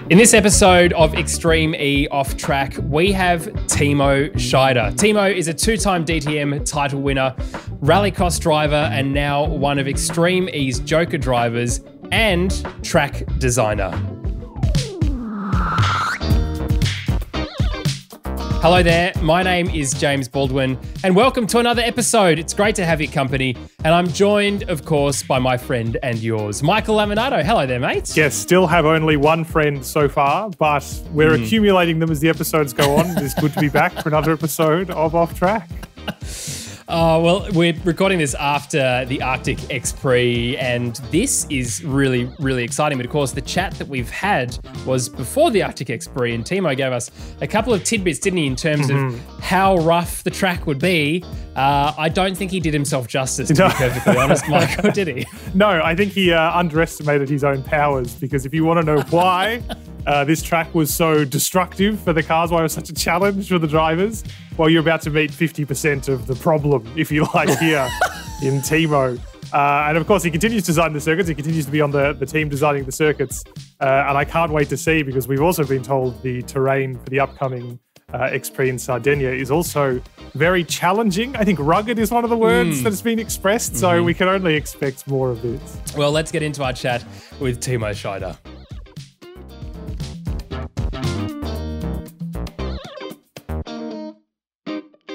In this episode of Extreme E Off Track, we have Timo Scheider. Timo is a two-time DTM title winner, rallycross driver, and now one of Extreme E's Joker drivers and track designer. Hello there, my name is James Baldwin, and welcome to another episode. It's great to have your company, and I'm joined, of course, by my friend and yours, Michael Laminato. Hello there, mate. Yes, still have only one friend so far, but we're accumulating them as the episodes go on. It's good to be back for another episode of Off Track. Well, we're recording this after the Arctic X-Prix, and this is really, really exciting. But of course, the chat that we've had was before the Arctic X-Prix, and Timo gave us a couple of tidbits, didn't he, in terms of how rough the track would be. I don't think he did himself justice, to be perfectly honest, Michael, did he? No, I think he underestimated his own powers, because if you want to know why this track was so destructive for the cars, why it was such a challenge for the drivers, well, you're about to meet 50% of the problem, if you like, here in Timo. And of course, he continues to design the circuits. He continues to be on the team designing the circuits. And I can't wait to see, because we've also been told the terrain for the upcoming X-Prix in Sardinia is also very challenging. I think rugged is one of the words that has been expressed. So we can only expect more of this. Well, let's get into our chat with Timo Scheider.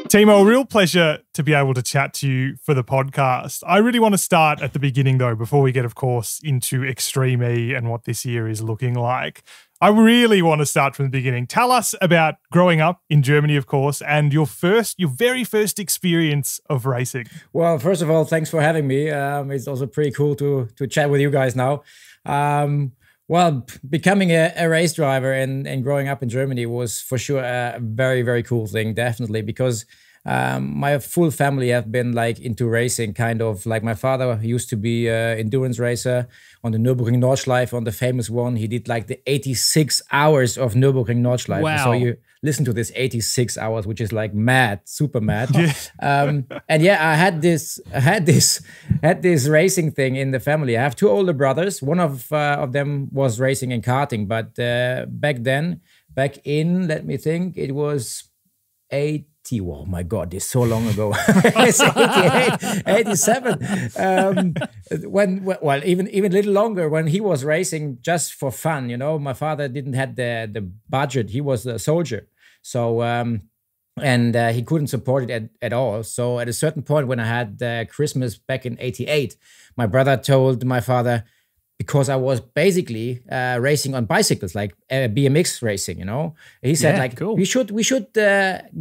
Timo, a real pleasure to be able to chat to you for the podcast. I really want to start at the beginning, though, before we get, of course, into Extreme E and what this year is looking like. I really want to start from the beginning. Tell us about growing up in Germany, of course, and your very first experience of racing. Well, first of all, thanks for having me. It's also pretty cool to chat with you guys now. Well, becoming a race driver and growing up in Germany was for sure a very, very cool thing, definitely, because my full family have been like into racing, kind of like my father used to be an endurance racer on the Nürburgring Nordschleife, on the famous one. He did like the 86 hours of Nürburgring Nordschleife. Wow. So you listen to this 86 hours, which is like mad, super mad. And yeah, I had this racing thing in the family. I have two older brothers. One of them was racing in karting, but back in, let me think, it was 80. Oh my God, this is so long ago. It's 88, 87. Even a little longer, when he was racing just for fun, you know. My father didn't have the budget. He was a soldier. So, and he couldn't support it at all. So at a certain point when I had Christmas back in 88, my brother told my father, because I was basically racing on bicycles, like BMX racing, you know. He said, cool. we should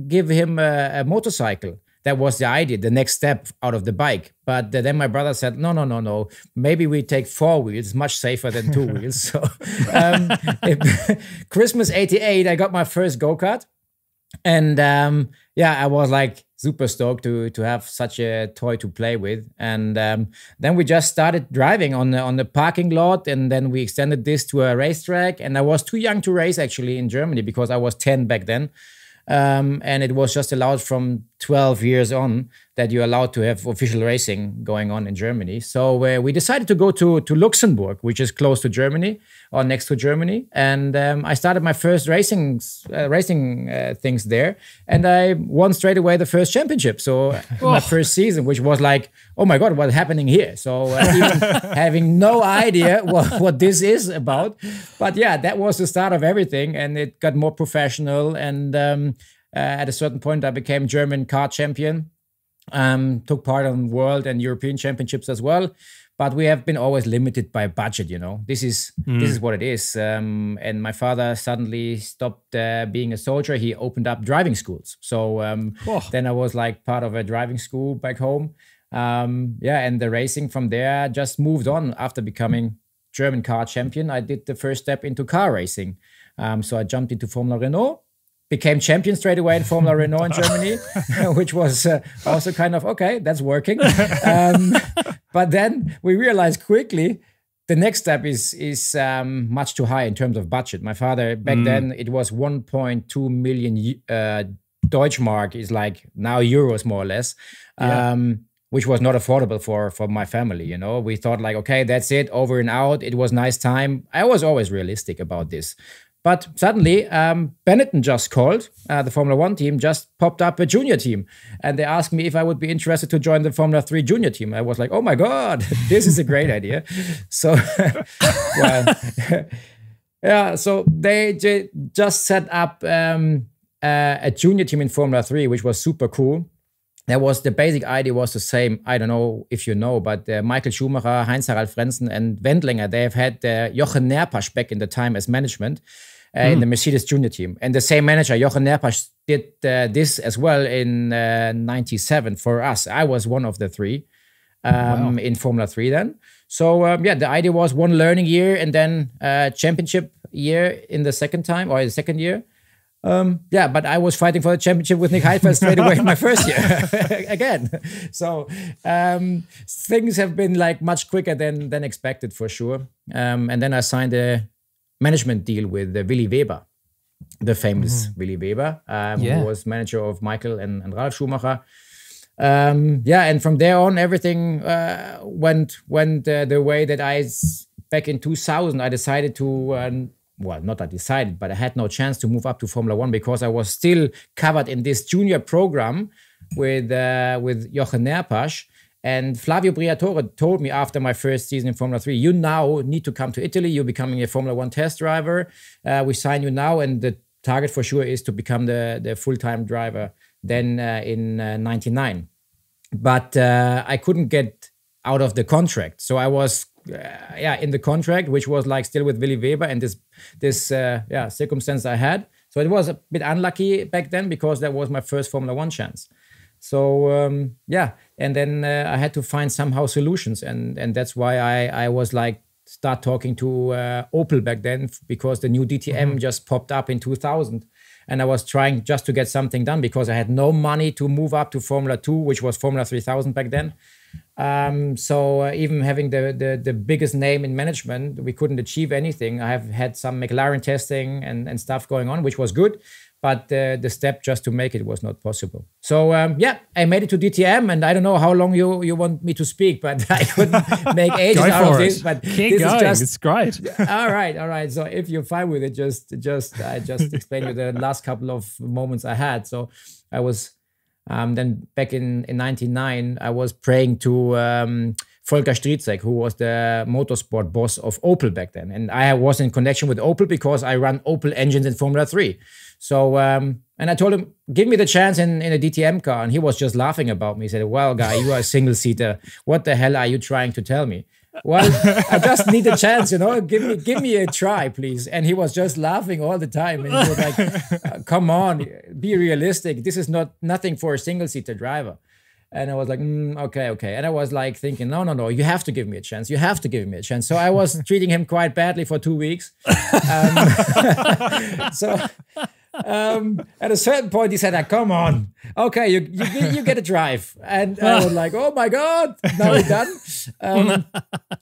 give him a motorcycle. That was the idea, the next step out of the bike. But then my brother said, no. Maybe we take 4 wheels, much safer than 2 wheels. So Christmas 88, I got my first go-kart. And I was like super stoked to have such a toy to play with. And then we just started driving on the parking lot, and then we extended this to a racetrack. And I was too young to race actually in Germany, because I was 10 back then. And it was just allowed from 12 years on that you're allowed to have official racing going on in Germany. So we decided to go to Luxembourg, which is close to Germany or next to Germany. And I started my first racing things there. And I won straight away the first championship. So my first season, which was like, oh my God, what's happening here? So even having no idea what this is about. But yeah, that was the start of everything. And it got more professional. And at a certain point, I became German kart champion. Took part on world and European championships as well, but we have been always limited by budget. You know, this is what it is. And my father suddenly stopped being a soldier. He opened up driving schools. So then I was like part of a driving school back home. And the racing from there just moved on. After becoming German car champion, I did the first step into car racing. So I jumped into Formula Renault. Became champion straight away in Formula Renault in Germany, which was also kind of, okay, that's working. But then we realized quickly the next step is much too high in terms of budget. My father, back then, it was 1.2 million Deutschmark, is like now euros more or less. which was not affordable for my family. You know, we thought like, okay, that's it, over and out. It was nice time. I was always realistic about this. But suddenly, Benetton just called. The Formula One team just popped up a junior team. And they asked me if I would be interested to join the Formula 3 junior team. I was like, oh my God, this is a great idea. So, well, yeah, so they just set up a junior team in Formula 3, which was super cool. The basic idea was the same. I don't know if you know, but Michael Schumacher, Heinz-Harald Frentzen, and Wendlinger, they have had Jochen Nerpasch back in the time as management in the Mercedes junior team. And the same manager, Jochen Nerpasch, did this as well in 97 for us. I was one of the three in Formula 3 then. So, yeah, the idea was one learning year and then championship year in the second year. Yeah, but I was fighting for the championship with Nick Heidfeld straight away in my first year again. So things have been like much quicker than expected for sure. And then I signed a management deal with Willy Weber, the famous Willy Weber, who was manager of Michael and Ralf Schumacher. Yeah, and from there on, everything went the way that back in 2000, I decided to. Well, not I decided, but I had no chance to move up to Formula 1 because I was still covered in this junior program with Jochen Nerpasch. And Flavio Briatore told me after my first season in Formula 3, you now need to come to Italy. You're becoming a Formula 1 test driver. We sign you now, and the target for sure is to become the full-time driver then in 99. But I couldn't get out of the contract. So I was in the contract, which was like still with Willy Weber and this circumstance I had. So it was a bit unlucky back then because that was my first Formula 1 chance. So and then I had to find somehow solutions, and that's why I was like start talking to Opel back then because the new DTM just popped up in 2000. And I was trying just to get something done because I had no money to move up to Formula 2, which was Formula 3000 back then. So even having the biggest name in management, we couldn't achieve anything. I have had some McLaren testing and stuff going on, which was good. But the step just to make it was not possible. So I made it to DTM, and I don't know how long you want me to speak, but I couldn't make ages out of this. But keep going. It's great. all right. So if you're fine with it, just explain you the last couple of moments I had. So I was then back in 99, I was praying to Volker Stritzek, who was the motorsport boss of Opel back then. And I was in connection with Opel because I run Opel engines in Formula 3. So, and I told him, give me the chance in a DTM car. And he was just laughing about me. He said, well, guy, you are a single-seater. What the hell are you trying to tell me? Well, I just need a chance, give me a try, please. And he was just laughing all the time. And he was like, come on, be realistic. This is nothing for a single-seater driver. And I was like, okay. And I was like thinking, no, you have to give me a chance. You have to give me a chance. So I was treating him quite badly for 2 weeks. At a certain point, he said, come on. Okay, you get a drive. And I was like, oh my God, now we're done.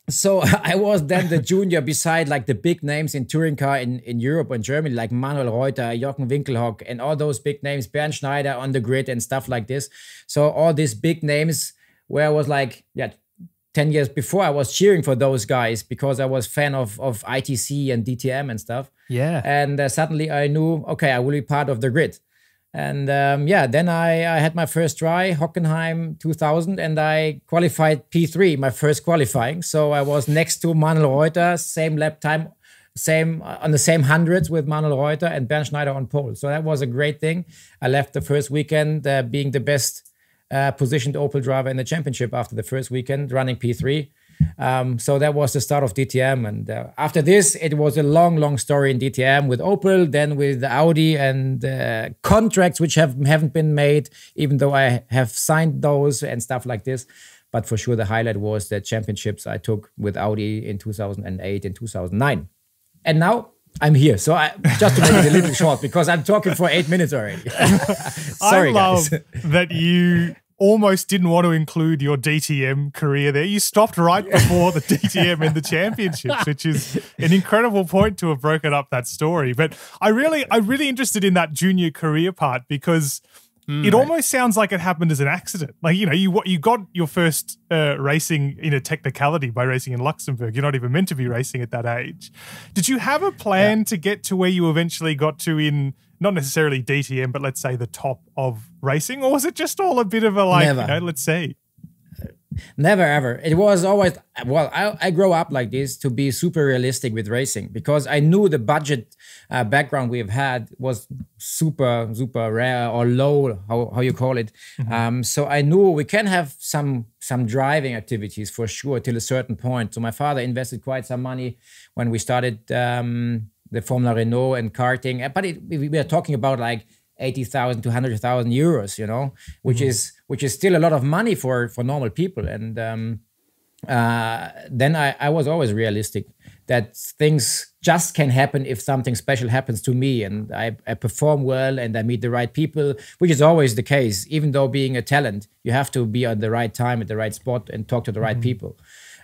So I was then the junior beside like the big names in touring car in Europe and Germany, like Manuel Reuter, Jochen Winkelhock, and all those big names, Bernd Schneider on the grid and stuff like this. So all these big names where I was like, 10 years before I was cheering for those guys because I was fan of ITC and DTM and stuff. Yeah. And suddenly I knew, okay, I will be part of the grid. And then I had my first try, Hockenheim 2000, and I qualified P3, my first qualifying. So I was next to Manuel Reuter, same lap time, on the same hundreds with Manuel Reuter and Bernd Schneider on pole. So that was a great thing. I left the first weekend being the best positioned Opel driver in the championship after the first weekend, running P3. So that was the start of DTM. And after this, it was a long story in DTM with Opel, then with Audi and contracts which haven't been made, even though I have signed those and stuff like this. But for sure, the highlight was the championships I took with Audi in 2008 and 2009. And now I'm here. So just to make it a little short, because I'm talking for 8 minutes already. Sorry, I love guys. that you almost didn't want to include your DTM career there. You stopped right before the DTM in the championships, which is an incredible point to have broken up that story. But I'm really interested in that junior career part because It almost sounds like it happened as an accident. Like, you got your first racing in a technicality by racing in Luxembourg. You're not even meant to be racing at that age. Did you have a plan to get to where you eventually got to in, not necessarily DTM, but let's say the top of racing? Or was it just all a bit of a let's see? Never ever. It was always, I grew up like this to be super realistic with racing, because I knew the budget background we've had was super rare or low, how you call it. So I knew we can have some driving activities for sure till a certain point. So my father invested quite some money when we started the Formula Renault and karting, but we are talking about like 80,000 to 100,000 euros, which is still a lot of money for normal people. And then I was always realistic that things just can happen if something special happens to me, and I perform well and I meet the right people, which is always the case. Even though being a talent, you have to be at the right time at the right spot and talk to the right people.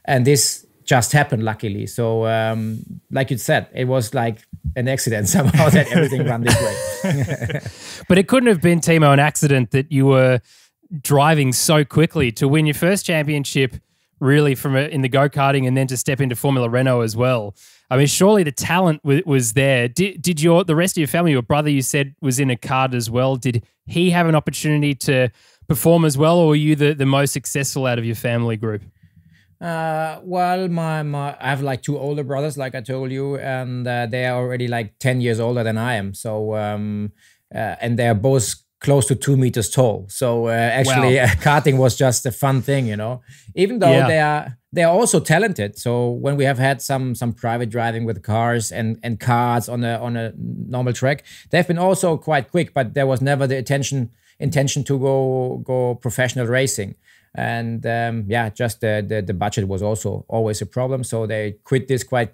And this just happened, luckily. So like you said, it was like an accident somehow that everything ran this way. But it couldn't have been, Timo, an accident that you were driving so quickly to win your first championship, really, in the go-karting, and then to step into Formula Renault as well. I mean, surely the talent was there. Did the rest of your family, your brother, you said, was in a kart as well, did he have an opportunity to perform as well, or were you the most successful out of your family group? Well, I have like two older brothers, like I told you, and they are already like 10 years older than I am. So, and they are both close to 2 meters tall. So actually, karting was just a fun thing, Even though they are also talented. So when we have had some private driving with cars and karts on a normal track, they've been also quite quick. But there was never the intention to go professional racing. And just the budget was also always a problem. So they quit this quite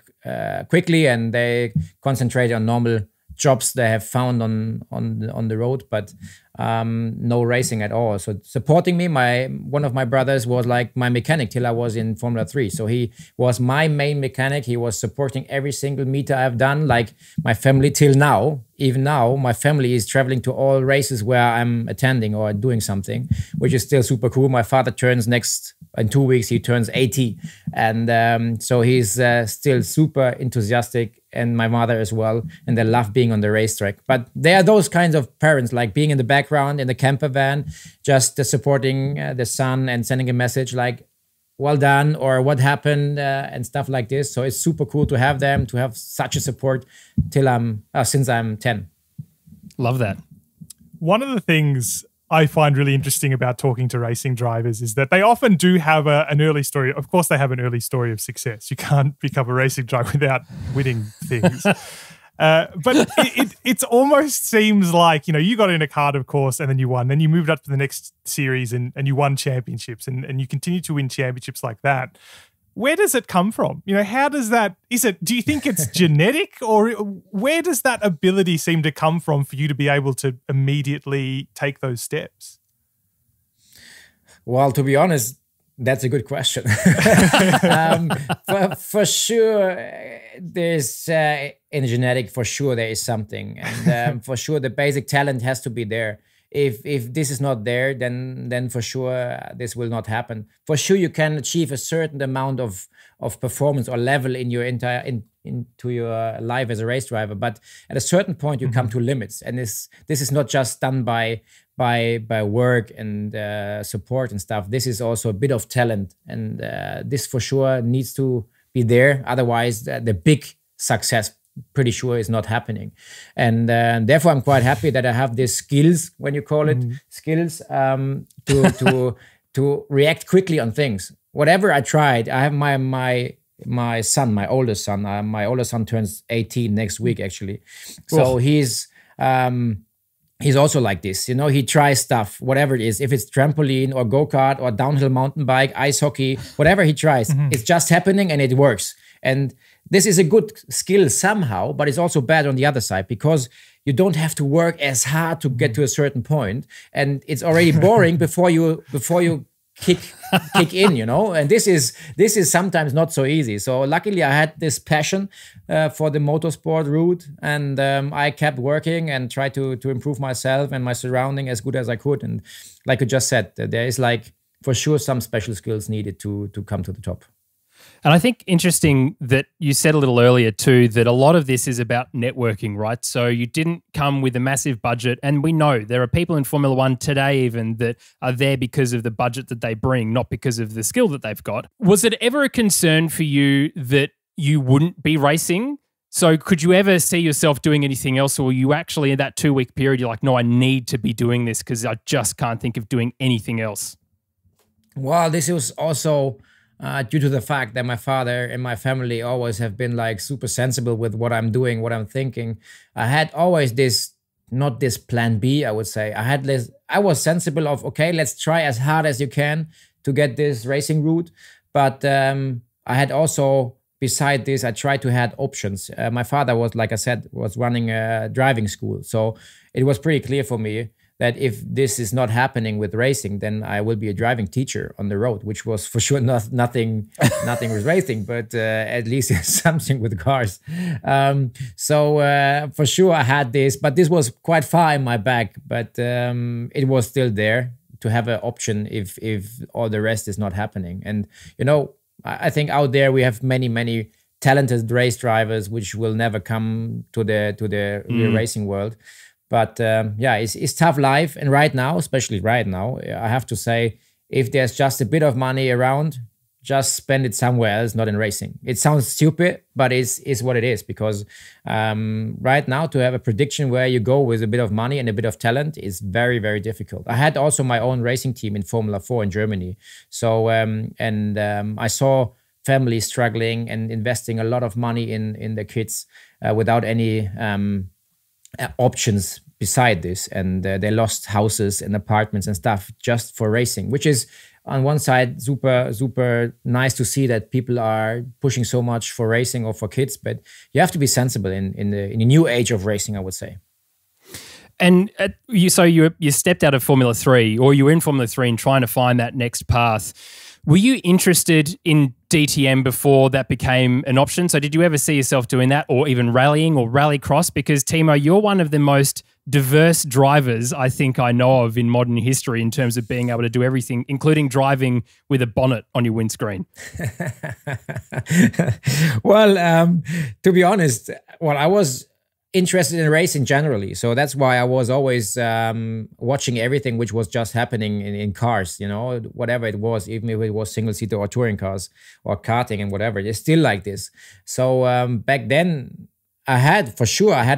quickly, and they concentrated on normal jobs they have found on the road, but no racing at all. So supporting me, one of my brothers was like my mechanic till I was in Formula 3. So he was my main mechanic. He was supporting every single meter I've done, like my family till now. Even now, my family is traveling to all races where I'm attending or doing something, which is still super cool. My father turns in 2 weeks, he turns 80. And so he's still super enthusiastic, and my mother as well. And they love being on the racetrack. But they are those kinds of parents, like being in the background in the camper van, just supporting the son and sending a message like, well done, or what happened, and stuff like this. So it's super cool to have them, to have such a support since I'm 10. Love that. One of the things I find really interesting about talking to racing drivers is that they often do have an early story. Of course, they have an early story of success. You can't become a racing driver without winning things. But it almost seems like, you got in a kart, of course, and then you won. Then you moved up to the next series and you won championships, and you continue to win championships like that. Where does it come from? How does that, do you think it's genetic, or where does that ability seem to come from for you to be able to immediately take those steps? Well, to be honest, that's a good question. For sure, there's in genetic, for sure there is something, and for sure the basic talent has to be there. If this is not there, then for sure this will not happen. For sure, you can achieve a certain amount of performance or level in your into your life as a race driver, but at a certain point you come to limits, and this is not just done by work and support and stuff. This is also a bit of talent, and this for sure needs to be there. Otherwise, the big success pretty sure is not happening. And therefore, I'm quite happy that I have these skills, when you call it skills, to react quickly on things. Whatever I tried, I have my son, my oldest son. My oldest son turns 18 next week, actually. So he's also like this. He tries stuff, whatever it is. If it's trampoline or go-kart or downhill mountain bike, ice hockey, whatever he tries, it's just happening and it works. And this is a good skill somehow, but it's also bad on the other side, because you don't have to work as hard to get to a certain point, and it's already boring before you kick in, you know. And this is sometimes not so easy. So luckily I had this passion for the motorsport route, and I kept working and tried to improve myself and my surrounding as good as I could. And like I just said, there is like for sure some special skills needed to come to the top. And I think interesting that you said a little earlier too, that a lot of this is about networking, right? So you didn't come with a massive budget. And we know there are people in Formula One today even that are there because of the budget that they bring, not because of the skill that they've got. Was it ever a concern for you that you wouldn't be racing? So could you ever see yourself doing anything else? Or were you actually in that 2-week period, you're like, no, I need to be doing this because I just can't think of doing anything else? Well, this was also due to the fact that my father and my family always have been like super sensible with what I'm doing, what I'm thinking. I had always this, not this plan B, I would say. I was sensible of, okay, let's try as hard as you can to get this racing route. But I had also, beside this, I tried to have options. My father was, like I said, was running a driving school. So it was pretty clear for me that if this is not happening with racing, then I will be a driving teacher on the road, which was for sure nothing with racing, but at least something with cars. So for sure I had this, but this was quite far in my back, but it was still there to have an option if all the rest is not happening. And, you know, I think out there we have many talented race drivers which will never come to the real racing world. But yeah, it's tough life. And right now, especially right now, I have to say, if there's just a bit of money around, just spend it somewhere else, not in racing. It sounds stupid, but it's what it is. Because right now, to have a prediction where you go with a bit of money and a bit of talent is very, very difficult. I had also my own racing team in Formula 4 in Germany. So, I saw families struggling and investing a lot of money in their kids without any options beside this, and they lost houses and apartments and stuff just for racing, which is on one side super nice to see that people are pushing so much for racing or for kids, but you have to be sensible in the new age of racing, I would say. And you stepped out of Formula 3, or you were in Formula 3 and trying to find that next path. Were you interested in DTM before that became an option? So did you ever see yourself doing that, or even rallying or rallycross? Because Timo, you're one of the most diverse drivers I think I know of in modern history in terms of being able to do everything, including driving with a bonnet on your windscreen. Well, to be honest, I was interested in racing generally. So that's why I was always watching everything which was just happening in cars, you know, whatever it was, even if it was single-seater or touring cars or karting and whatever, it's still like this. So back then, I had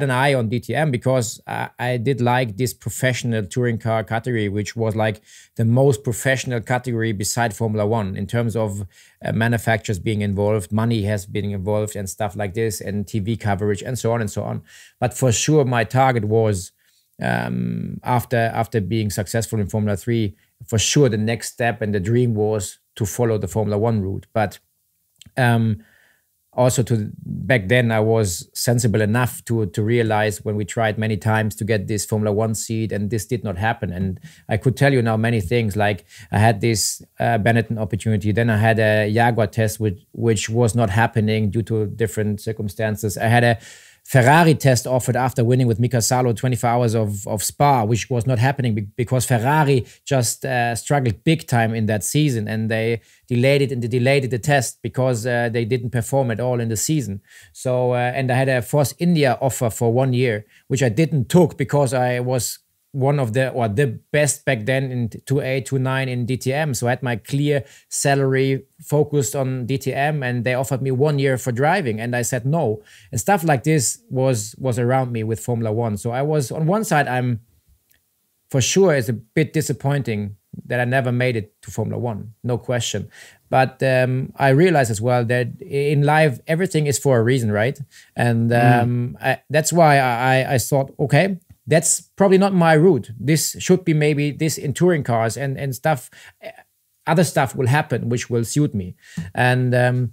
an eye on DTM because I did like this professional touring car category, which was like the most professional category beside Formula One in terms of manufacturers being involved, money has been involved and stuff like this, and TV coverage and so on and so on. But for sure, my target was after being successful in Formula 3, for sure the next step and the dream was to follow the Formula 1 route. But also back then I was sensible enough to realize when we tried many times to get this Formula 1 seat and this did not happen. And I could tell you now many things, like I had this Benetton opportunity, then I had a Jaguar test which was not happening due to different circumstances. I had a Ferrari test offered after winning with Mika Salo 24 hours of Spa, which was not happening because Ferrari just struggled big time in that season, and they delayed the test because they didn't perform at all in the season. So, and I had a Force India offer for 1 year, which I didn't took because I was one of the best back then in 2.8, 2.9 in DTM. So I had my clear salary focused on DTM, and they offered me 1 year for driving, and I said no. And stuff like this was around me with Formula 1. So I was, on one side, I'm for sure it's a bit disappointing that I never made it to Formula 1, no question. But I realized as well that in life, everything is for a reason, right? And that's why I thought, okay, that's probably not my route. This should be maybe this in touring cars and stuff. Other stuff will happen, which will suit me. And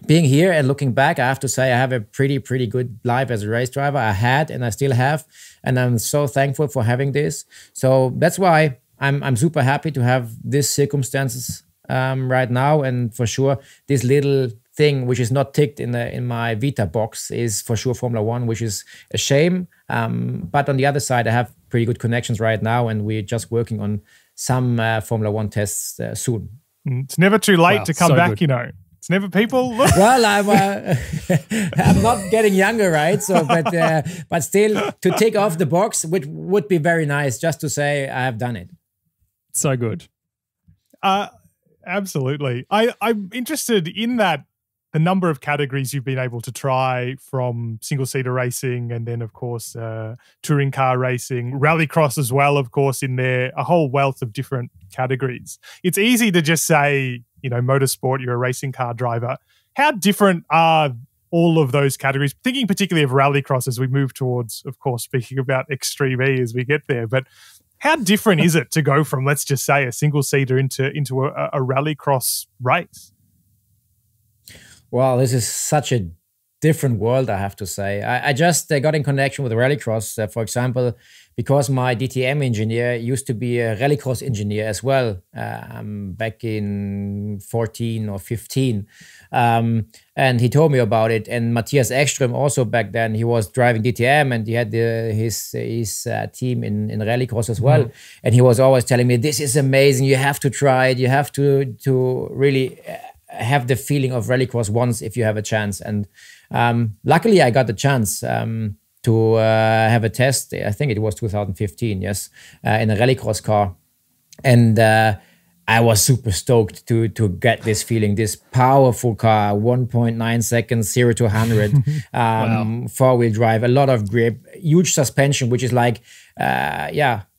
being here and looking back, I have to say I have a pretty good life as a race driver. I had and I still have. And I'm so thankful for having this. So that's why I'm super happy to have these circumstances right now, and for sure this little thing which is not ticked in my Vita box is for sure Formula One, which is a shame. But on the other side, I have pretty good connections right now, and we're just working on some Formula One tests soon. It's never too late to come back, good. It's never people. Look. Well, I'm not getting younger, right? So, but still, to tick off the box, which would be very nice, just to say I have done it. So good. Absolutely. I'm interested in that. The number of categories you've been able to try, from single-seater racing and then, of course, touring car racing, rallycross as well, of course, in there, a whole wealth of different categories. It's easy to just say, motorsport, you're a racing car driver. How different are all of those categories? Thinking particularly of rallycross as we move towards, of course, speaking about Extreme E as we get there. But how different is it to go from, let's just say, a single-seater into a rallycross race? Well, this is such a different world, I have to say. I just got in connection with rallycross, for example, because my DTM engineer used to be a rallycross engineer as well, back in 14 or 15. And he told me about it. And Matthias Ekström also back then, he was driving DTM and he had his team in rallycross as well. Mm-hmm. And he was always telling me, this is amazing, you have to try it, you have to really have the feeling of rallycross once if you have a chance. And luckily I got the chance to have a test. I think it was 2015, yes, in a rallycross car. And I was super stoked to get this feeling, this powerful car, 1.9 seconds, 0 to 100, wow. 4-wheel drive, a lot of grip, huge suspension, which is like,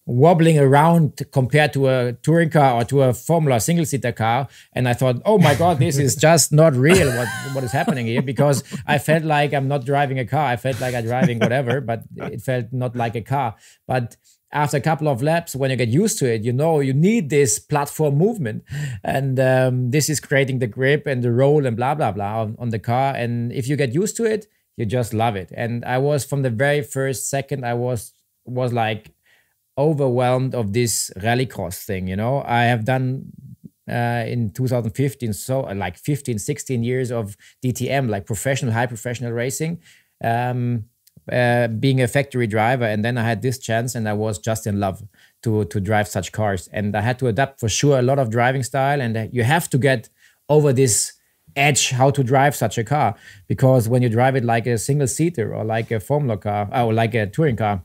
wobbling around compared to a touring car or to a Formula single-seater car. And I thought, oh my God, this is just not real what is happening here, because I felt like I'm not driving a car. I felt like I'm driving whatever, but it felt not like a car. But after a couple of laps, when you get used to it, you need this platform movement. And this is creating the grip and the roll and blah, blah, blah on the car. And if you get used to it, you just love it. And I was, from the very first second, I was like, overwhelmed of this rallycross thing. I have done in 2015 so like 16 years of DTM, like high professional racing, being a factory driver, and then I had this chance and I was just in love to drive such cars. And I had to adapt for sure a lot of driving style, and you have to get over this edge how to drive such a car, because when you drive it like a single-seater or like a Formula car or like a touring car,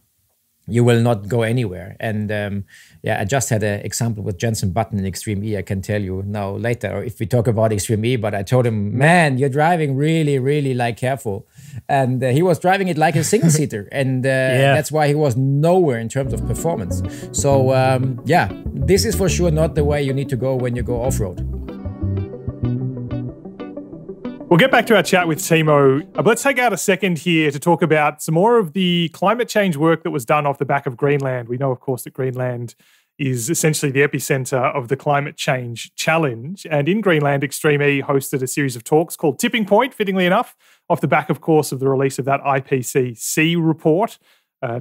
you will not go anywhere. And I just had an example with Jenson Button in Extreme E. I can tell you now later if we talk about Extreme E, but I told him, man, you're driving really, really like careful. And he was driving it like a single-seater. And that's why he was nowhere in terms of performance. So this is for sure not the way you need to go when you go off-road. We'll get back to our chat with Timo, but let's take out a second here to talk about some more of the climate change work that was done off the back of Greenland. We know, of course, that Greenland is essentially the epicenter of the climate change challenge. And in Greenland, Extreme E hosted a series of talks called Tipping Point, fittingly enough, off the back, of course, of the release of that IPCC report,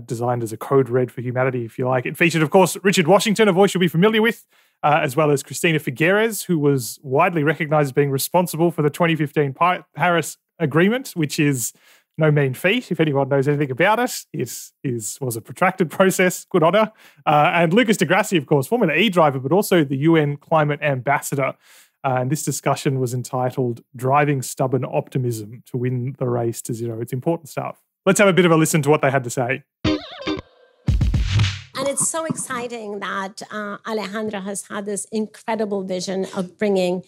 designed as a code red for humanity, if you like. It featured, of course, Richard Washington, a voice you'll be familiar with, as well as Christiana Figueres, who was widely recognised as being responsible for the 2015 Paris Agreement, which is no mean feat. If anyone knows anything about it, it was a protracted process. Good on her. And Lucas di Grassi, of course, Formula E driver, but also the UN Climate Ambassador. And this discussion was entitled Driving Stubborn Optimism to Win the Race to Zero. It's important stuff. Let's have a bit of a listen to what they had to say. And it's so exciting that Alejandra has had this incredible vision of bringing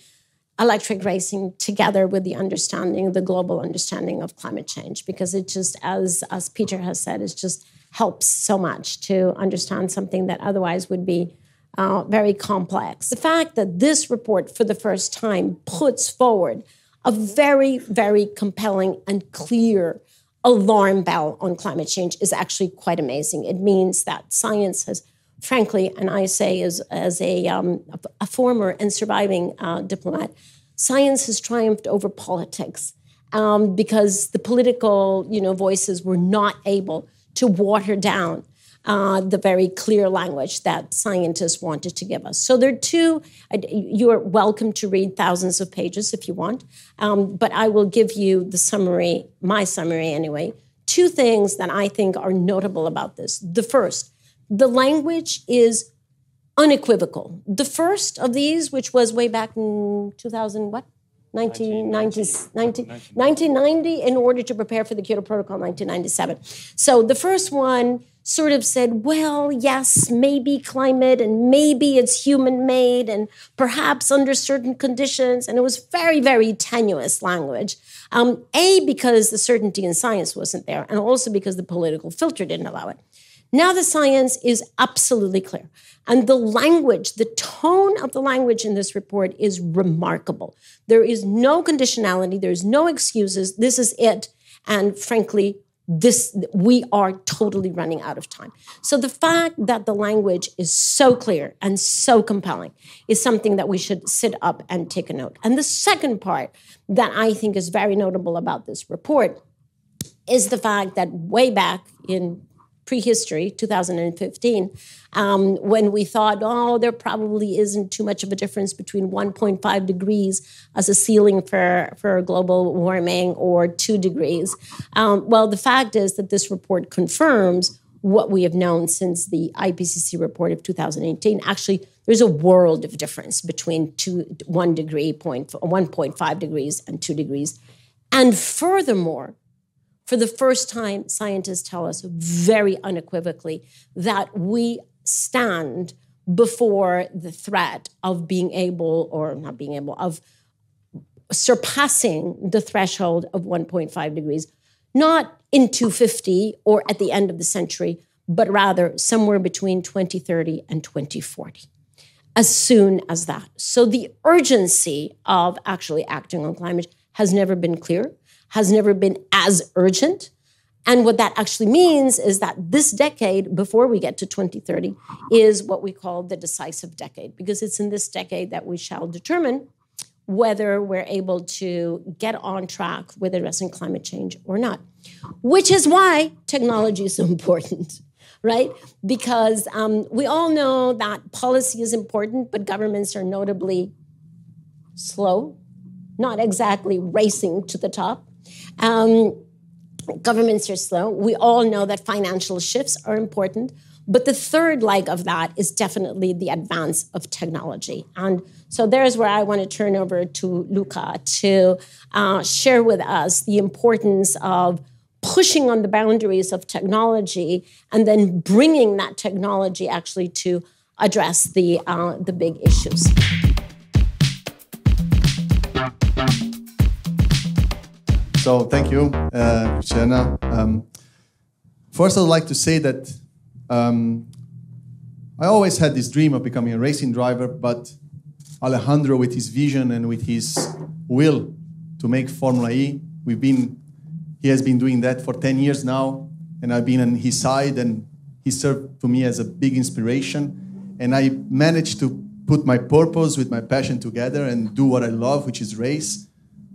electric racing together with the global understanding of climate change, because it just, as Peter has said, it just helps so much to understand something that otherwise would be very complex. The fact that this report for the first time puts forward a very, very compelling and clear alarm bell on climate change is actually quite amazing. It means that science has, frankly, and I say as a former and surviving diplomat, science has triumphed over politics because the political voices were not able to water down the very clear language that scientists wanted to give us. So there are two, you're welcome to read thousands of pages if you want, but I will give you the summary, my summary anyway. Two things that I think are notable about this. The first, the language is unequivocal. The first of these, which was way back in 2000, what? 1990, in order to prepare for the Kyoto Protocol, 1997. So the first one sort of said, well, yes, maybe climate and maybe it's human-made and perhaps under certain conditions. And it was very, very tenuous language. Because the certainty in science wasn't there, and also because the political filter didn't allow it. Now the science is absolutely clear. And the language, the tone of the language in this report is remarkable. There is no conditionality. There's no excuses. This is it. And frankly, we are totally running out of time. So the fact that the language is so clear and so compelling is something that we should sit up and take a note. And the second part that I think is very notable about this report is the fact that way back in prehistory, 2015, when we thought, oh, there probably isn't too much of a difference between 1.5 degrees as a ceiling for global warming or 2 degrees. Well, the fact is that this report confirms what we have known since the IPCC report of 2018. Actually, there's a world of difference between 1.5 degrees and 2 degrees. And furthermore, for the first time, scientists tell us very unequivocally that we stand before the threat of of surpassing the threshold of 1.5 degrees, not in 2050 or at the end of the century, but rather somewhere between 2030 and 2040, as soon as that. So the urgency of actually acting on climate has never been clear, has never been as urgent. And what that actually means is that this decade, before we get to 2030, is what we call the decisive decade, because it's in this decade that we shall determine whether we're able to get on track with addressing climate change or not. Which is why technology is so important, right? Because we all know that policy is important, but governments are notably slow, not exactly racing to the top. Governments are slow. We all know that financial shifts are important. But the third leg of that is definitely the advance of technology. And so there's where I want to turn over to Luca to share with us the importance of pushing on the boundaries of technology and then bringing that technology actually to address the big issues. So thank you, Christiana. First, I'd like to say that I always had this dream of becoming a racing driver, but Alejandro, with his vision and with his will to make Formula E, he has been doing that for 10 years now, and I've been on his side, and he served to me as a big inspiration. And I managed to put my purpose with my passion together and do what I love, which is race,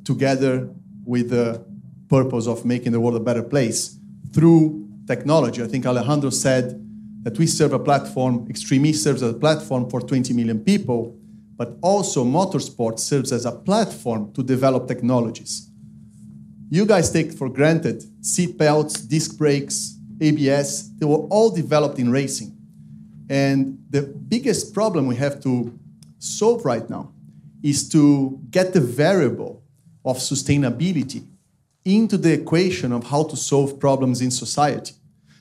together with the purpose of making the world a better place through technology. I think Alejandro said that we serve a platform, Extreme E serves as a platform for 20 million people, but also motorsport serves as a platform to develop technologies. You guys take for granted seat belts, disc brakes, ABS, they were all developed in racing. And the biggest problem we have to solve right now is to get the variable of sustainability into the equation of how to solve problems in society.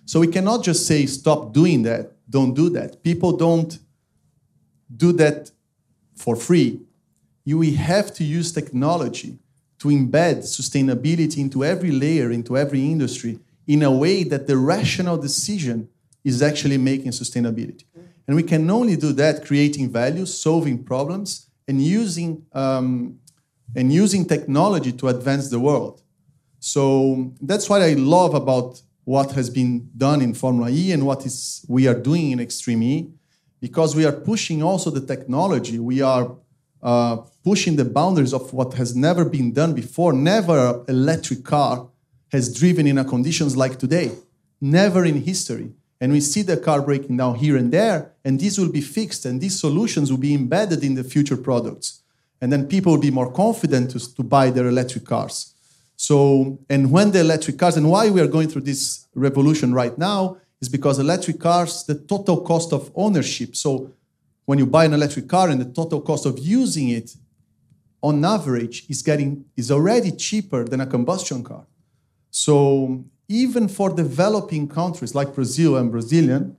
So we cannot just say, stop doing that, don't do that. People don't do that for free. We have to use technology to embed sustainability into every layer, into every industry, in a way that the rational decision is actually making sustainability. And we can only do that creating value, solving problems, and using technology to advance the world. So that's what I love about what has been done in Formula E and what we are doing in Extreme E, because we are pushing also the technology. We are pushing the boundaries of what has never been done before. Never an electric car has driven in conditions like today. Never in history. And we see the car breaking down here and there, and these will be fixed, and these solutions will be embedded in the future products. And then people will be more confident to buy their electric cars. So, and when the electric cars, and why we are going through this revolution right now, is because electric cars, the total cost of ownership. So when you buy an electric car and the total cost of using it, on average, is already cheaper than a combustion car. So even for developing countries like Brazil and Brazilian,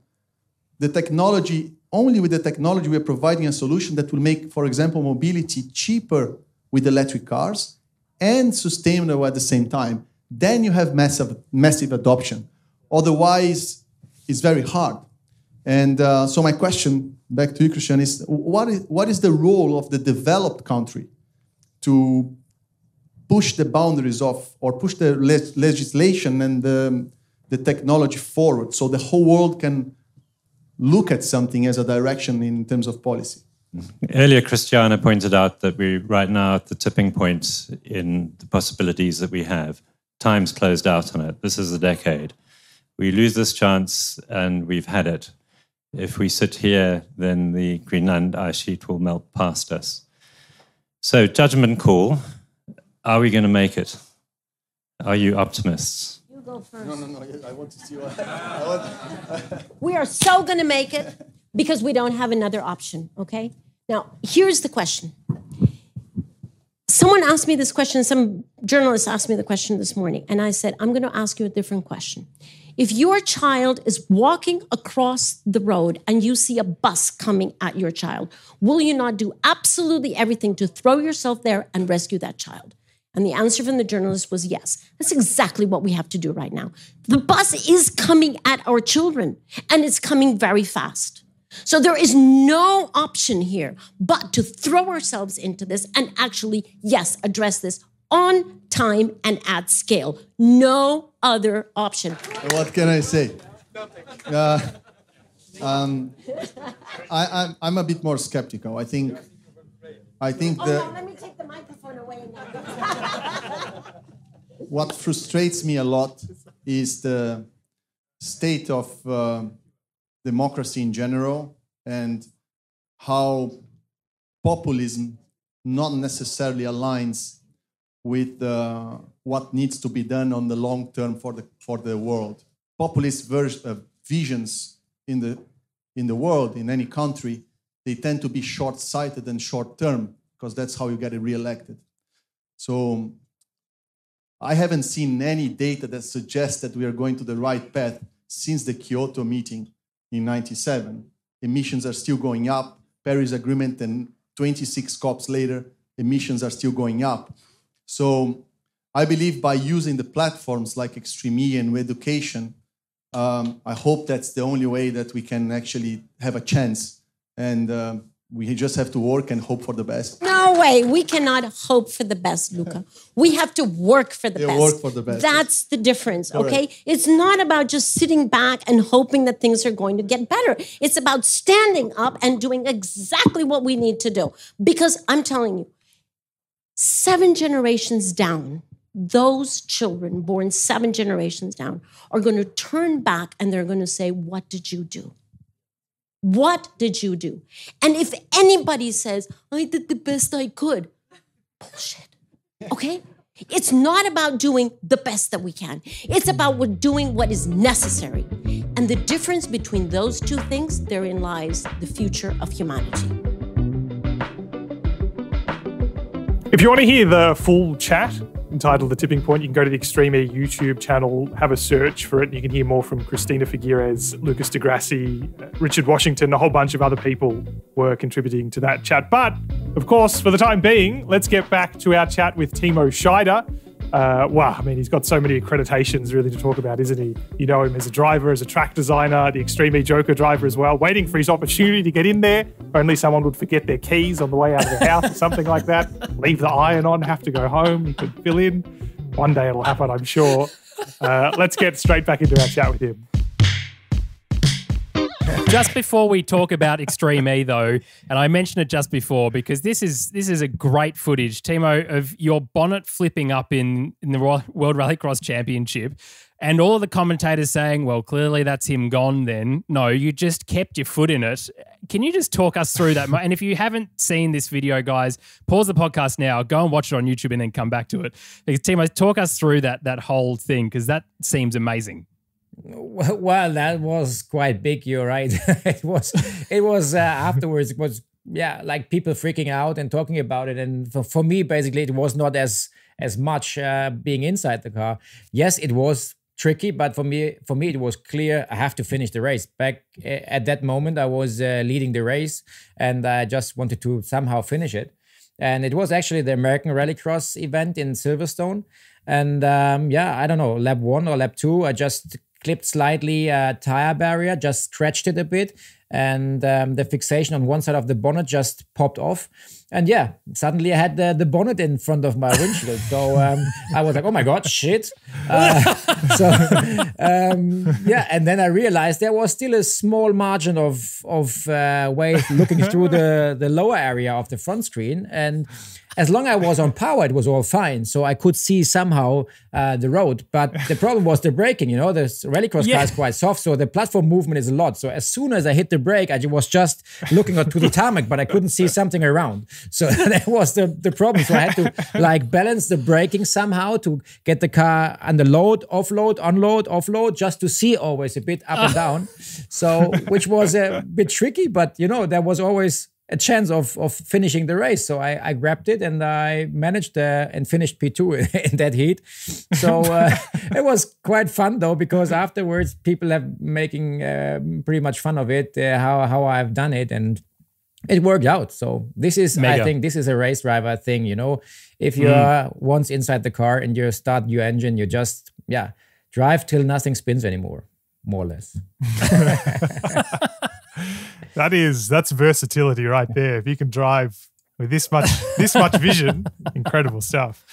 the technology, only with the technology, we are providing a solution that will make, for example, mobility cheaper with electric cars and sustainable at the same time. Then you have massive adoption. Otherwise, it's very hard. And so my question back to you, Christian, is what is the role of the developed country to push the boundaries of, or push the legislation and the technology forward so the whole world can look at something as a direction in terms of policy? Earlier, Christiana pointed out that we're right now at the tipping point in the possibilities that we have. Time's closed out on it. This is a decade. We lose this chance and we've had it. If we sit here, then the Greenland ice sheet will melt past us. So, judgment call. Are we going to make it? Are you optimists? You go first. No. I want to see what... We are so going to make it because we don't have another option, okay? Now, here's the question. Someone asked me this question, some journalist asked me the question this morning, and I said, I'm going to ask you a different question. If your child is walking across the road and you see a bus coming at your child, will you not do absolutely everything to throw yourself there and rescue that child? And the answer from the journalist was yes. That's exactly what we have to do right now. The bus is coming at our children, and it's coming very fast. So there is no option here but to throw ourselves into this and actually, yes, address this on time and at scale. No other option. What can I say? I'm a bit more skeptical. I think no, let me take the microphone away now. What frustrates me a lot is the state of democracy in general and how populism not necessarily aligns with what needs to be done on the long term for the world. Populist visions in the world, in any country, they tend to be short-sighted and short-term because that's how you get re-elected. So I haven't seen any data that suggests that we are going to the right path since the Kyoto meeting in 1997. Emissions are still going up. Paris Agreement and 26 COPs later, emissions are still going up. So I believe by using the platforms like Extreme E and education, I hope that's the only way that we can actually have a chance. And we just have to work and hope for the best. No way. We cannot hope for the best, Luca. We have to work for the best. Work for the best. That's the difference, okay? It's not about just sitting back and hoping that things are going to get better. It's about standing up and doing exactly what we need to do. Because I'm telling you, 7 generations down, those children born 7 generations down are going to turn back and they're going to say, what did you do? What did you do? And if anybody says, I did the best I could, bullshit, okay? It's not about doing the best that we can. It's about doing what is necessary. And the difference between those two things, therein lies the future of humanity. If you want to hear the full chat entitled The Tipping Point, you can go to the Extreme E YouTube channel, have a search for it, and you can hear more from Christiana Figueres, Lucas di Grassi, Richard Washington, a whole bunch of other people were contributing to that chat. But, of course, for the time being, let's get back to our chat with Timo Scheider. Wow, I mean, he's got so many accreditations really to talk about, isn't he? You know him as a driver, as a track designer, the Extreme E Joker driver as well, waiting for his opportunity to get in there. Only someone would forget their keys on the way out of the house or something like that. Leave the iron on, have to go home. You could fill in. One day it'll happen, I'm sure. Let's get straight back into our chat with him. Just before we talk about Extreme E, though, and I mentioned it just before because this is a great footage, Timo, of your bonnet flipping up in the World Rallycross Championship, and all of the commentators saying, "Well, clearly that's him gone." Then no, you just kept your foot in it. Can you just talk us through that? And if you haven't seen this video, guys, pause the podcast now, go and watch it on YouTube, and then come back to it. Because Timo, talk us through that whole thing because that seems amazing. Well, that was quite big. You're right. It was afterwards. It was like people freaking out and talking about it. And for me, basically, it was not as much being inside the car. Yes, it was tricky, but for me, it was clear I have to finish the race. Back at that moment, I was leading the race, and I just wanted to somehow finish it. And it was actually the American Rallycross event in Silverstone. And I don't know, lap 1 or lap 2, I just clipped slightly tire barrier, just scratched it a bit, and the fixation on one side of the bonnet just popped off. And suddenly I had the bonnet in front of my windshield. So I was like, oh my God, shit. And then I realized there was still a small margin of weight looking through the lower area of the front screen. And as long as I was on power, it was all fine. So I could see somehow the road. But the problem was the braking. The rallycross car is quite soft, so the platform movement is a lot. So as soon as I hit the brake, I was just looking to the tarmac, but I couldn't see something around. So that was the problem. So I had to balance the braking somehow to get the car under load, offload, unload, offload, just to see always a bit up and down. So which was a bit tricky, but there was always a chance of finishing the race. So I grabbed it and I managed and finished P2 in that heat. So it was quite fun though, because afterwards people have making pretty much fun of it, how I've done it, and it worked out. So this is, I think this is a race driver thing, if you are once inside the car and you start your engine, you just, drive till nothing spins anymore, more or less. That's versatility right there. If you can drive with this much vision, incredible stuff.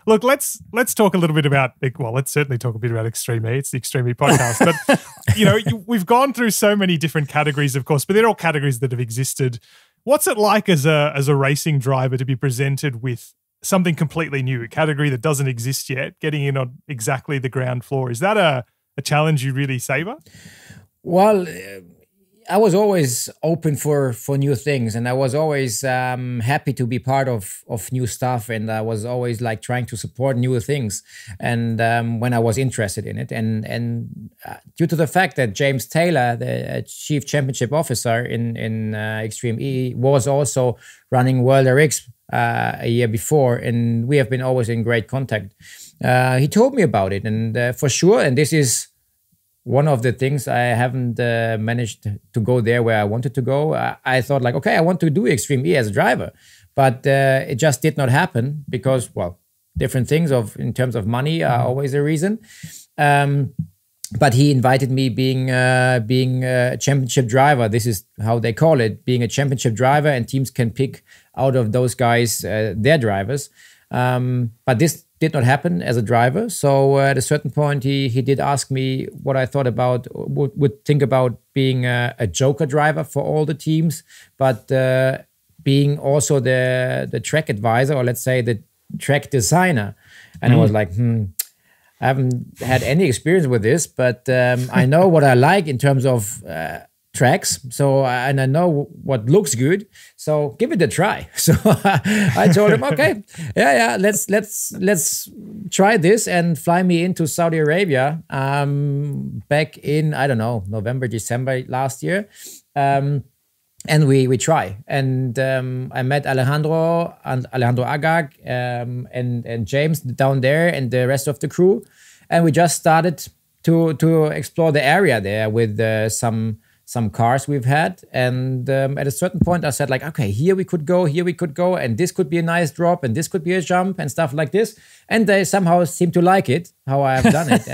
Look, let's talk a little bit about, let's certainly talk a bit about Extreme E. It's the Extreme E podcast. But, we've gone through so many different categories, of course, but they're all categories that have existed. What's it like as a racing driver to be presented with something completely new, a category that doesn't exist yet, getting in on exactly the ground floor? Is that a challenge you really savor? Well, I was always open for new things, and I was always happy to be part of new stuff, and I was always trying to support new things, and when I was interested in it, and due to the fact that James Taylor, the chief championship officer in Extreme E, was also running World RX a year before, and we have been always in great contact. He told me about it, and for sure, and this is one of the things I haven't managed to go there where I wanted to go. I thought okay, I want to do Extreme E as a driver, but it just did not happen because, different things in terms of money are always a reason. But he invited me being a championship driver. This is how they call it, being a championship driver, and teams can pick out of those guys their drivers. But this did not happen as a driver. So at a certain point, he did ask me what I thought about, would think about being a joker driver for all the teams, but being also the track advisor, or let's say the track designer. And I was like, I haven't had any experience with this, but I know what I like in terms of tracks. So, and I know what looks good. So give it a try. So I told him, okay, let's try this, and fly me into Saudi Arabia back in, I don't know, November, December last year. And we try. And I met Alejandro Agag and James down there and the rest of the crew. And we just started to explore the area there with some cars we've had. And at a certain point, I said okay, here we could go, and this could be a nice drop, and this could be a jump, and stuff like this. And they somehow seem to like it, how I have done it.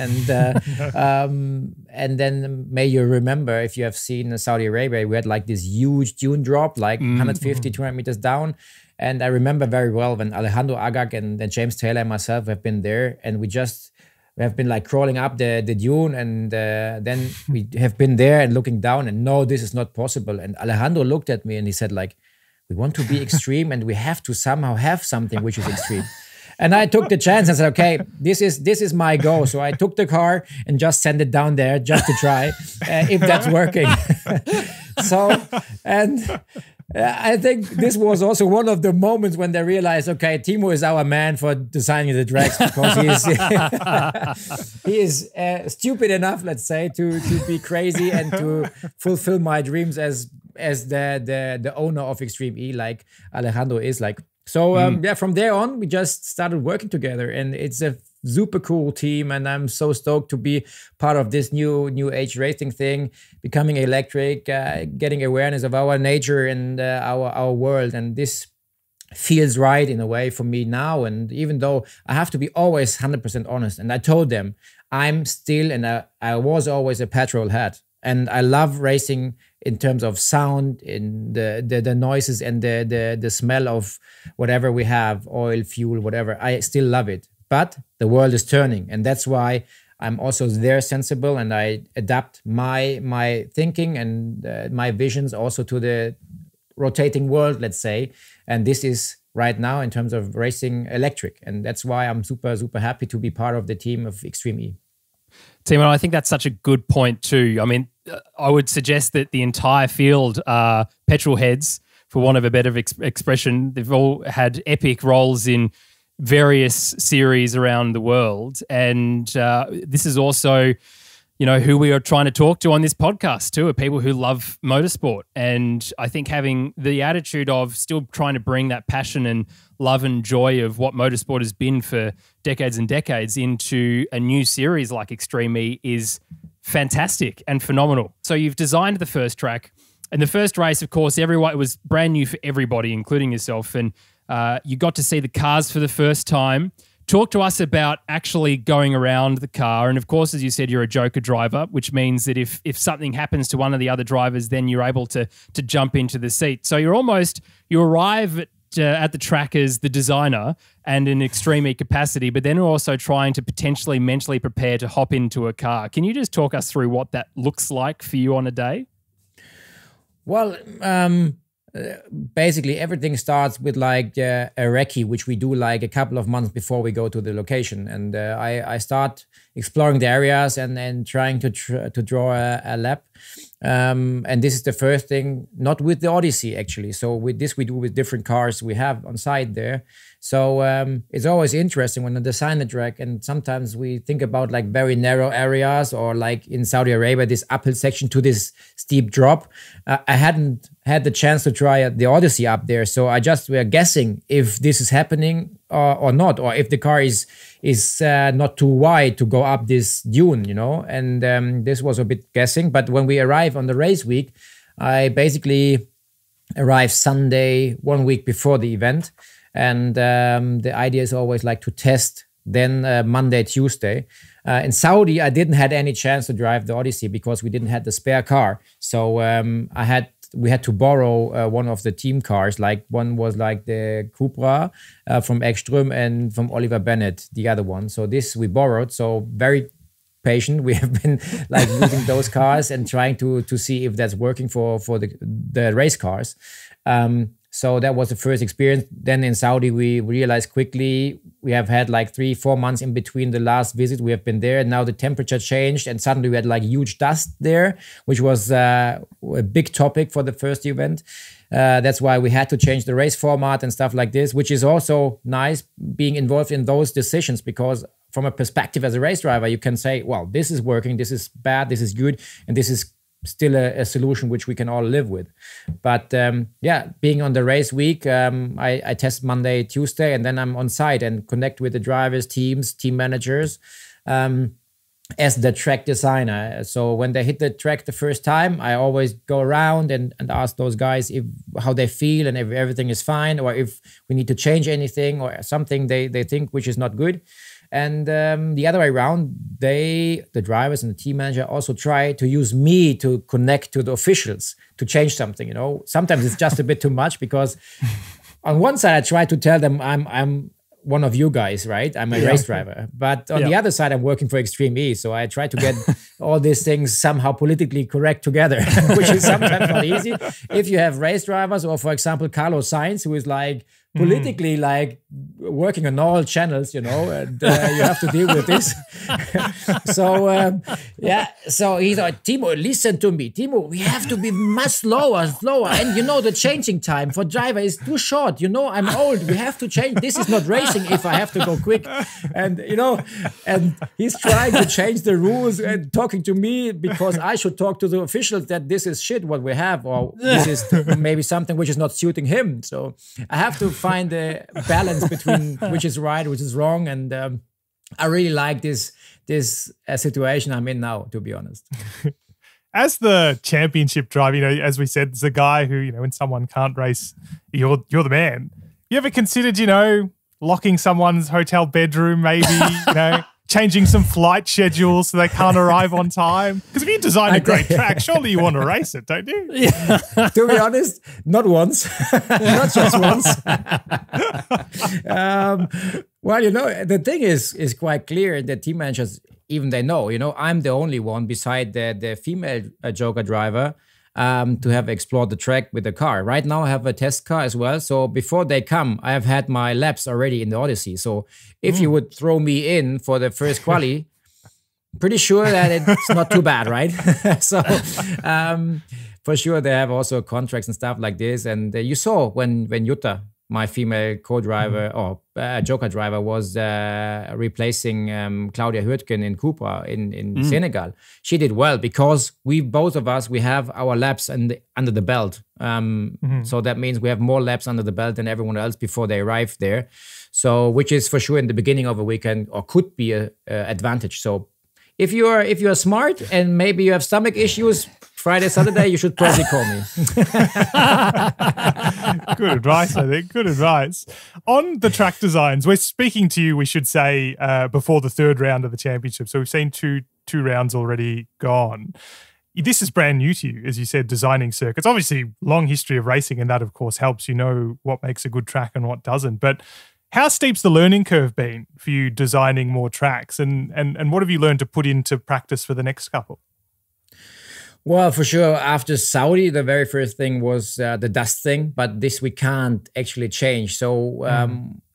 And then may you remember, if you have seen Saudi Arabia, we had this huge dune drop, 150, 200 meters down. And I remember very well when Alejandro Agag and then James Taylor and myself have been there, and we just we have been like crawling up the dune, and then we have been there and looking down, and no, this is not possible. And Alejandro looked at me and he said like, we want to be extreme and we have to somehow have something which is extreme. And I took the chance and said, okay, this is my go. So I took the car and just sent it down there just to try if that's working. I think this was also one of the moments when they realized, okay, Timo is our man for designing the tracks, because he is stupid enough, let's say, to be crazy and to fulfill my dreams as the owner of Extreme E, like Alejandro is like. So from there on, we just started working together, and it's a super cool team. And I'm so stoked to be part of this new age racing thing, becoming electric, getting awareness of our nature and our world. And this feels right in a way for me now. And even though I have to be always 100% honest, and I told them I'm still, and I was always a petrol head. And I love racing in terms of sound, in the noises and the smell of whatever we have, oil, fuel, whatever. I still love it. But the world is turning. And that's why I'm also there sensible, and I adapt my thinking and my visions also to the rotating world, let's say. And this is right now in terms of racing electric. And that's why I'm super, super happy to be part of the team of Extreme E. Timo, I think that's such a good point too. I mean, I would suggest that the entire field are petrol heads, for want of a better expression. They've all had epic roles in various series around the world. And this is also, who we are trying to talk to on this podcast too, are people who love motorsport. And I think having the attitude of still trying to bring that passion and love and joy of what motorsport has been for decades and decades into a new series like Extreme E is fantastic and phenomenal. So you've designed the first track, and the first race, of course, it was brand new for everybody, including yourself. And you got to see the cars for the first time. Talk to us about actually going around the car. And of course, as you said, you're a joker driver, which means that if something happens to one of the other drivers, then you're able to jump into the seat. So you arrive at the track as the designer and in Extreme E capacity, but then also trying to potentially mentally prepare to hop into a car. Can you just talk us through what that looks like for you on a day? Well, basically everything starts with like a recce, which we do like a couple of months before we go to the location. And I start exploring the areas and trying to draw a lap. And this is the first thing, not with the Odyssey actually. So with this, we do with different cars we have on site there. So it's always interesting when I design the track, and sometimes we think about like very narrow areas, or like in Saudi Arabia, this uphill section to this steep drop. I hadn't had the chance to try the Odyssey up there. So we're guessing if this is happening or not, or if the car is not too wide to go up this dune, and this was a bit guessing. But when we arrive on the race week, I basically arrive Sunday 1 week before the event. And the idea is always like to test then Monday, Tuesday. In Saudi, I didn't have any chance to drive the Odyssey because we didn't have the spare car. So we had to borrow one of the team cars. Like one was like the Cupra from Ekström and from Oliver Bennett, the other one. So this we borrowed. So very patient. We have been like using those cars and trying to see if that's working for the race cars. So that was the first experience. Then in Saudi, we realized quickly we have had like 3-4 months in between the last visit. We have been there, and now the temperature changed, and suddenly we had like huge dust there, which was a big topic for the first event. That's why we had to change the race format and stuff like this, which is also nice being involved in those decisions, because from a perspective as a race driver, you can say, well, this is working, this is bad, this is good, and this is still a solution which we can all live with. But being on the race week, I test Monday, Tuesday, and then I'm on site and connect with the drivers, teams, team managers as the track designer. So when they hit the track the first time, I always go around and ask those guys how they feel and if everything is fine, or if we need to change anything or something they think which is not good. And the other way around, the drivers and the team manager also try to use me to connect to the officials to change something. Sometimes it's just a bit too much, because on one side I try to tell them I'm one of you guys, right? I'm a race driver. But on the other side, I'm working for Extreme E. So I try to get all these things somehow politically correct together, which is sometimes not easy. If you have race drivers, or for example, Carlos Sainz, who is like politically like working on all channels, and you have to deal with this. So so he's like, Timo, listen to me. Timo, we have to be much slower. And the changing time for driver is too short. I'm old. We have to change. This is not racing if I have to go quick. And, and he's trying to change the rules and talking to me because I should talk to the officials that this is shit what we have, or this is maybe something which is not suiting him. So I have to find a balance between which is right, which is wrong, and I really like this situation I'm in now, to be honest. As the championship driver, as we said, there's a guy who, when someone can't race, you're the man. You ever considered, locking someone's hotel bedroom, maybe, changing some flight schedules so they can't arrive on time? Because if you design a great track, surely you want to race it, don't you? Yeah. To be honest, not once. Not just once. Well, the thing is quite clear that team managers, even they know, I'm the only one beside the female Joker driver to have explored the track with the car. Right now I have a test car as well. So before they come, I have had my laps already in the Odyssey. So if you would throw me in for the first quali, pretty sure that it's not too bad, right? So for sure they have also contracts and stuff like this. And you saw when Jutta, my female co-driver or Joker driver, was replacing Claudia Hürtgen in Cupra in Senegal. She did well because we have our laps under the belt. So that means we have more laps under the belt than everyone else before they arrive there. So which is for sure in the beginning of a weekend, or could be a advantage. So if you are smart and maybe you have stomach issues Friday, Saturday, you should probably call me. Good advice, I think. Good advice. On the track designs, we're speaking to you, we should say, before the third round of the championship. So we've seen two rounds already gone. This is brand new to you, as you said, designing circuits. Obviously, long history of racing, and that, of course, helps you know what makes a good track and what doesn't. But how steep's the learning curve been for you designing more tracks? And what have you learned to put into practice for the next couple? Well, for sure, after Saudi, the very first thing was the dust thing, but this we can't actually change. So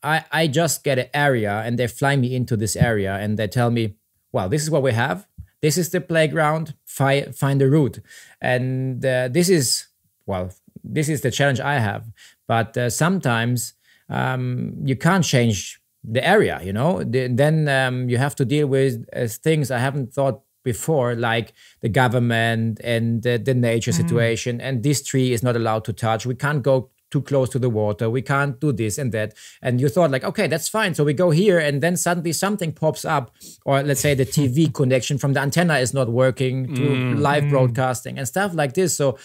I just get an area and they fly me into this area and they tell me, well, this is what we have. This is the playground, find the route. And this is the challenge I have. But sometimes you can't change the area, Then you have to deal with things I haven't thought before, like the government and the nature situation, and this tree is not allowed to touch. We can't go too close to the water. We can't do this and that. And you thought like, okay, that's fine. So we go here, and then suddenly something pops up, or let's say the TV connection from the antenna is not working to live broadcasting and stuff like this. So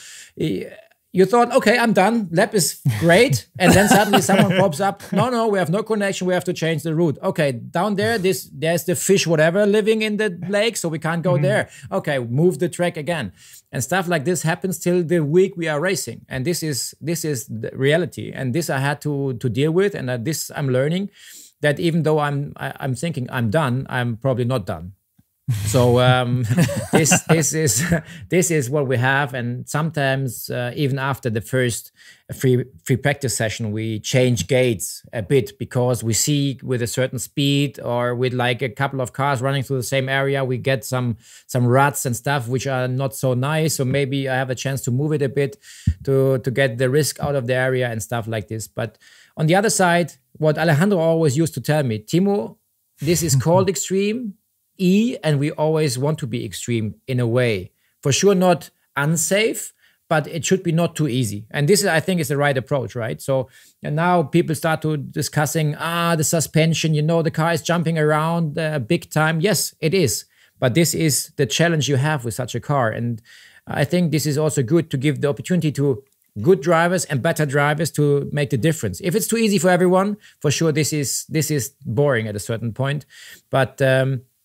you thought, okay, I'm done. Lap is great. And then suddenly someone pops up. No, we have no connection. We have to change the route. Okay, down there, there's the fish, whatever, living in the lake. So we can't go there. Okay, move the track again. And stuff like this happens till the week we are racing. And this is the reality. And this I had to deal with. And this I'm learning that even though I'm thinking I'm done, I'm probably not done. So this is what we have, and sometimes even after the first free practice session, we change gates a bit because we see with a certain speed or with like a couple of cars running through the same area, we get some ruts and stuff which are not so nice. So maybe I have a chance to move it a bit to get the risk out of the area and stuff like this. But on the other side, what Alejandro always used to tell me, Timo, this is called extreme E, and we always want to be extreme in a way. For sure not unsafe, but it should be not too easy. And this, I think, is the right approach, right? So and now people start to discussing, the suspension, the car is jumping around big time. Yes, it is. But this is the challenge you have with such a car. And I think this is also good to give the opportunity to good drivers and better drivers to make the difference. If it's too easy for everyone, for sure, this is boring at a certain point. But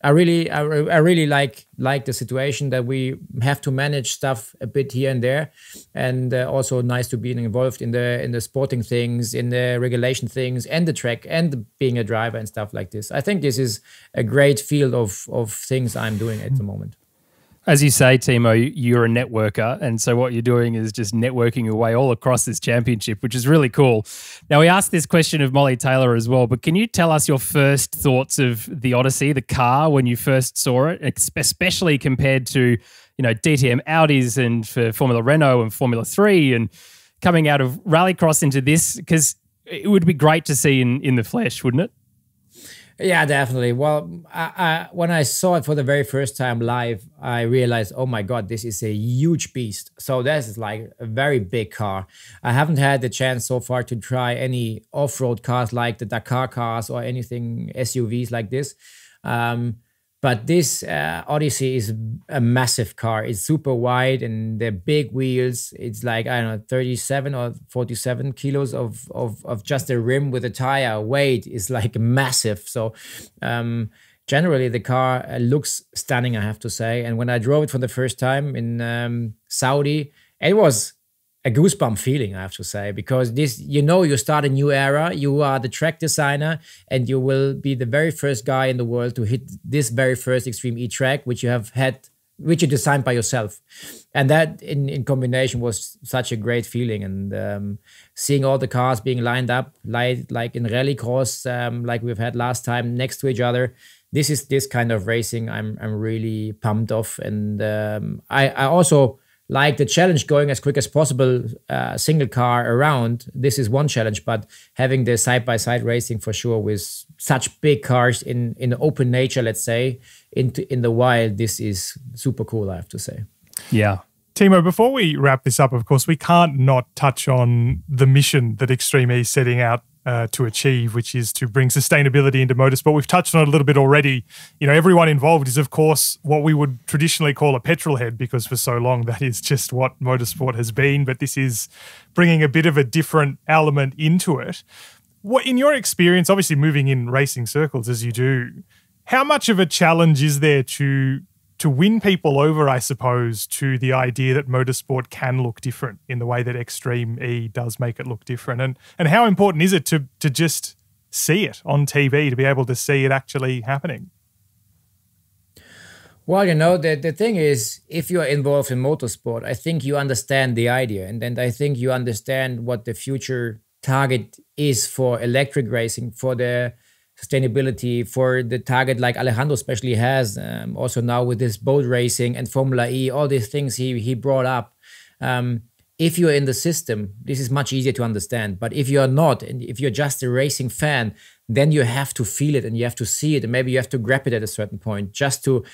I really like the situation that we have to manage stuff a bit here and there, and also nice to be involved in the sporting things, in the regulation things, and the track, and being a driver and stuff like this. I think this is a great field of things I'm doing at the moment. As you say, Timo, you're a networker, and so what you're doing is just networking your way all across this championship, which is really cool. Now, we asked this question of Molly Taylor as well, but can you tell us your first thoughts of the Odyssey, the car, when you first saw it, especially compared to, DTM Audis and for Formula Renault and Formula 3, and coming out of Rallycross into this? Because it would be great to see in the flesh, wouldn't it? Yeah, definitely. Well, when I saw it for the very first time live, I realized, oh my God, this is a huge beast. So this is like a very big car. I haven't had the chance so far to try any off-road cars like the Dakar cars or anything SUVs like this. But this Odyssey is a massive car. It's super wide and the big wheels. It's like, I don't know, 37 or 47 kilos of just a rim with a tire. Weight is like massive. So generally the car looks stunning, I have to say. And when I drove it for the first time in Saudi, it was a goosebump feeling, I have to say, because this, you start a new era, you are the track designer, and you will be the very first guy in the world to hit this very first Extreme E track, which you designed by yourself. And that in combination was such a great feeling. And seeing all the cars being lined up, like in Rallycross, like we've had last time, next to each other, this kind of racing I'm really pumped off. And I also like the challenge, going as quick as possible, single car around. This is one challenge, but having the side-by-side racing for sure with such big cars in open nature, let's say, in the wild, this is super cool, I have to say. Yeah. Timo, before we wrap this up, of course, we can't not touch on the mission that Extreme E is setting out to achieve, which is to bring sustainability into motorsport. We've touched on it a little bit already. Everyone involved is, of course, what we would traditionally call a petrol head, because for so long that is just what motorsport has been. But this is bringing a bit of a different element into it. What, in your experience, obviously moving in racing circles as you do, how much of a challenge is there to win people over, I suppose, to the idea that motorsport can look different in the way that Extreme E does make it look different? And how important is it to just see it on TV, to be able to see it actually happening? Well, the thing is, if you're involved in motorsport, I think you understand the idea. And then I think you understand what the future target is for electric racing, for the sustainability, for the target like Alejandro especially has, also now with this boat racing and Formula E, all these things he brought up. If you're in the system, this is much easier to understand. But if you're not, and if you're just a racing fan, then you have to feel it and you have to see it, and maybe you have to grab it at a certain point just to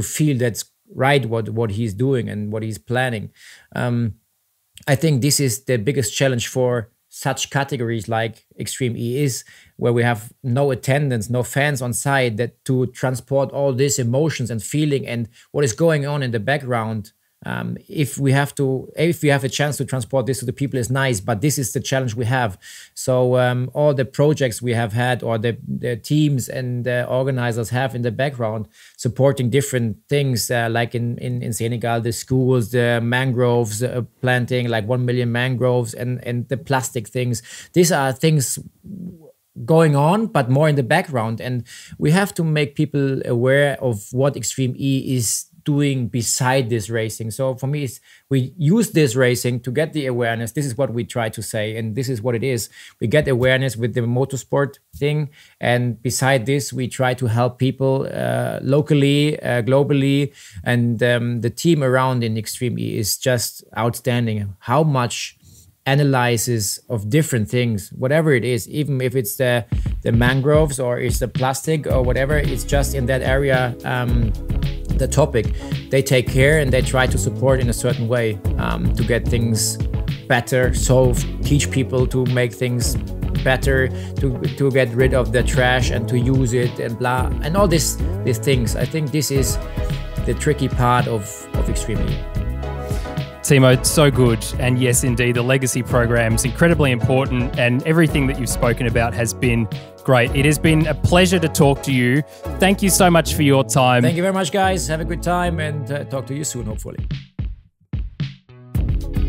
feel that's right what he's doing and what he's planning. I think this is the biggest challenge for such categories like Extreme E is, where we have no attendance, no fans on site, that to transport all these emotions and feeling and what is going on in the background. If we have a chance to transport this to the people, is nice, but this is the challenge we have. So all the projects we have had, or the teams and the organizers have in the background, supporting different things, like in Senegal, the schools, the mangroves, planting like 1 million mangroves, and the plastic things. These are things going on, but more in the background. And we have to make people aware of what Extreme E is doing beside this racing. So for me, we use this racing to get the awareness. This is what we try to say, and this is what it is. We get awareness with the motorsport thing, and beside this, we try to help people locally, globally, and the team around in Extreme E is just outstanding. How much analysis of different things, whatever it is, even if it's the mangroves or it's the plastic or whatever, it's just in that area, the topic, they take care and they try to support in a certain way to get things better, teach people to make things better, to get rid of the trash and to use it and blah, and all these things. I think this is the tricky part of Extreme E. Timo, so good. And yes, indeed, the legacy program's incredibly important, and everything that you've spoken about has been great. It has been a pleasure to talk to you. Thank you so much for your time. Thank you very much, guys. Have a good time, and talk to you soon, hopefully.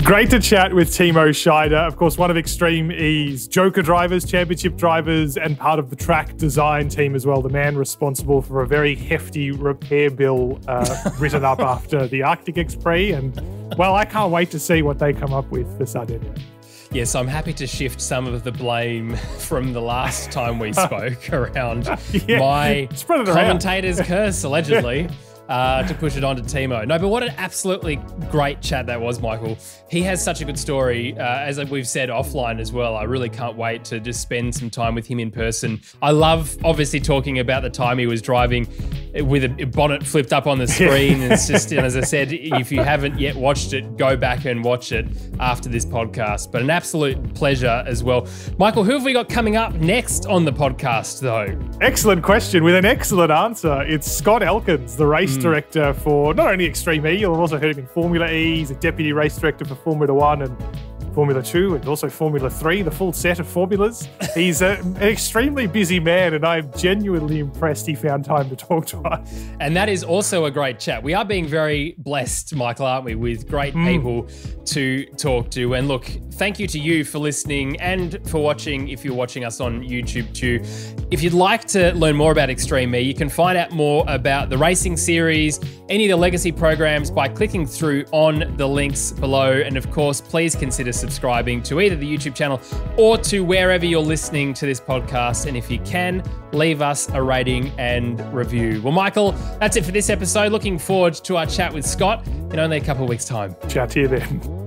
Great to chat with Timo Scheider, of course, one of Extreme E's Joker drivers, championship drivers, and part of the track design team as well. The man responsible for a very hefty repair bill written up after the Arctic X-Prix. And, well, I can't wait to see what they come up with for Sardinia. Yes, I'm happy to shift some of the blame from the last time we spoke around my commentator's curse, allegedly. To push it on to Timo. No, but what an absolutely great chat that was, Michael. He has such a good story, as we've said offline as well. I really can't wait to just spend some time with him in person. I love, obviously, talking about the time he was driving with a bonnet flipped up on the screen. And it's just, and as I said, if you haven't yet watched it, go back and watch it after this podcast. But an absolute pleasure as well. Michael, who have we got coming up next on the podcast, though? Excellent question with an excellent answer. It's Scott Elkins, the race director for not only Extreme E, you'll have also heard him in Formula E. He's a deputy race director for Formula 1 and Formula 2 and also Formula 3, the full set of formulas. He's an extremely busy man, and I'm genuinely impressed he found time to talk to us. And that is also a great chat. We are being very blessed, Michael, aren't we, with great people to talk to. And look, thank you to you for listening and for watching if you're watching us on YouTube too. If you'd like to learn more about Extreme E, you can find out more about the racing series, any of the legacy programs by clicking through on the links below. And of course, please consider subscribing to either the YouTube channel or to wherever you're listening to this podcast. And if you can, leave us a rating and review. Well, Michael, that's it for this episode. Looking forward to our chat with Scott in only a couple of weeks' time. Chat to you then.